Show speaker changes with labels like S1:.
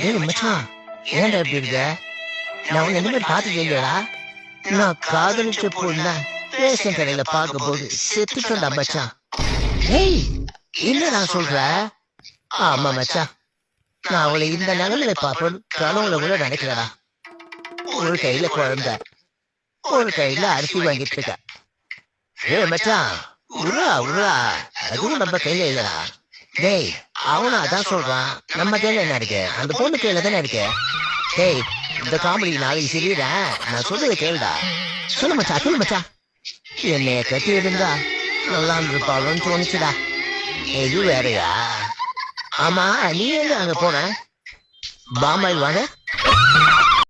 S1: ஏய் மச்சான், ஏன்டா இப்படி இருக்க? நான் உன்னை இந்த மாதிரி பார்த்துட்டு இல்லையா? நான் காதலிச்ச பொண்ண ரேஷன் கடையில பார்க்கும்போது செத்துட்டேன்டா மச்சான். ஏய், என்னடா சொல்ற? ஆமா மச்சான், நான் அவளை இந்த நிலைமையில பார்ப்பேன் கனவுல கூட நினைக்கிறடா. ஒரு கையில குழந்தை, ஒரு கையில அரிசி வாங்கிட்டு இருக்க. ஏய் மச்சான், உருளா உருளா, அதுவும் நம்ம கையில இல்லடா. டேய், அவனும் அதான் சொல்றான், நம்ம கையில என்ன இருக்கு, அந்த பொண்ணு கையில தானே இருக்கு. டேய், இந்த காமெடி நாளைக்கு சரியிடா, நான் சொல்றதை கேளுடா. சொல்லு மச்சா, சொல்லு மச்சா. என்னைய கட்டி இருந்தா நல்லா இருப்பாளுன்னு தோணுச்சுடா. இது வேறையா? ஆமா, நீ எங்க அங்க போன? பாமாயில் வாங்க.